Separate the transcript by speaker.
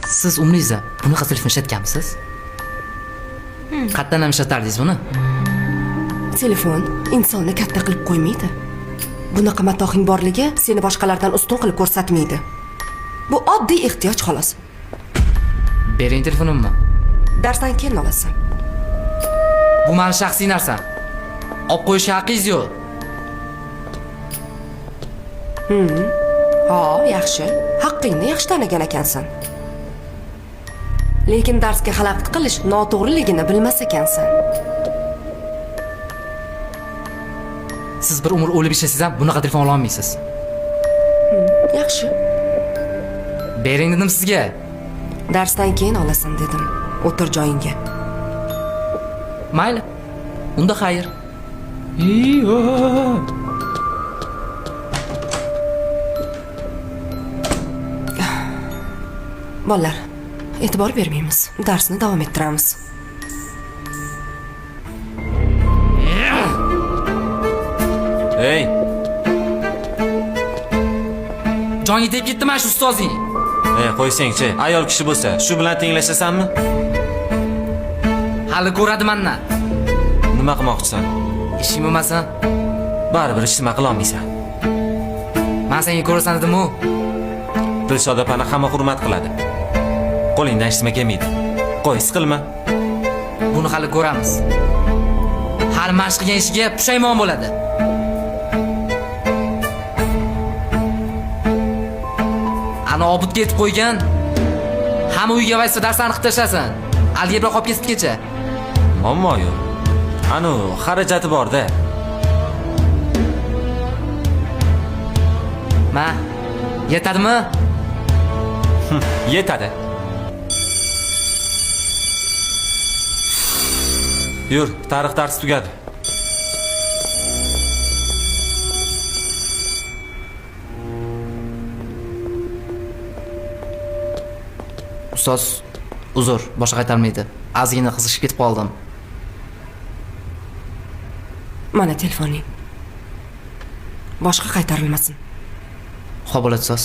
Speaker 1: Siz umringizda bunaqa telefon ishlatganmisiz? Qayerdan ham ishlatardingiz buni?
Speaker 2: Telefon insonni katta qilib qo'ymaydi. Bunaqa matohing borligi seni boshqalardan ustun qilib ko'rsatmaydi. Bu oddiy ehtiyoj xolos.
Speaker 1: Bering telefonimni.
Speaker 2: Darsdan keyin olasan.
Speaker 1: Bu meni shaxsiy narsam. Olib qo'yishga haqqingiz yo'q.
Speaker 2: Ha, yaxshi. Haqqingni yaxshi tanagan ekansan. Lekin darsga xalaqit qilish noto'g'riligini bilmas ekansan.
Speaker 1: Siz bir umr o'lib ishlasangiz ham bunaqa telefon ola olmaysiz.
Speaker 2: Yaxshi.
Speaker 1: Bering dedim sizga.
Speaker 2: Darsdan keyin olasan dedim. O'tir joyingga.
Speaker 1: Mayli. Unda xayr.
Speaker 2: Bolalar, e'tibor bermaymiz. Darsni davom ettiramiz.
Speaker 3: Ey,
Speaker 1: Jonga deb ketdi mana shu ustozing.
Speaker 3: qo'ysang-chi, ayol kishi bo'lsa, shu bilan tenglashasanmi?
Speaker 1: Hali ko'radi mendan.
Speaker 3: Nima qilmoqchisan?
Speaker 1: Ishing bo'lmasa,
Speaker 3: Baribir hech nima qila olmaysan.
Speaker 1: men senga ko'rasan dedim-ku.
Speaker 3: Dilshod opani hamma hurmat qiladi. Qo'lingdan hech nima kelmaydi. Qo'y, siqilma.
Speaker 1: Buni hali ko'ramiz. Hali mashq qilgan ishiga pushaymon bo'ladi. Ana obudga yetib qo'ygan. Hamma uyga vaysa darslarni qilib tashlasin. Algebra qolib ketgacha.
Speaker 3: Muammo yo'q. Anu, xarajati bor-da.
Speaker 1: Ma, yetadimi?
Speaker 3: Yetadi. Yur, tarix darsi tugadi.
Speaker 1: Ustoz, uzr, boshqa qaytarmaydi. Ozgina qiziqib ketib qoldim.
Speaker 2: Mana telefoning. Boshqa qaytarilmasin.
Speaker 1: Xo'p bo'ladi ustoz.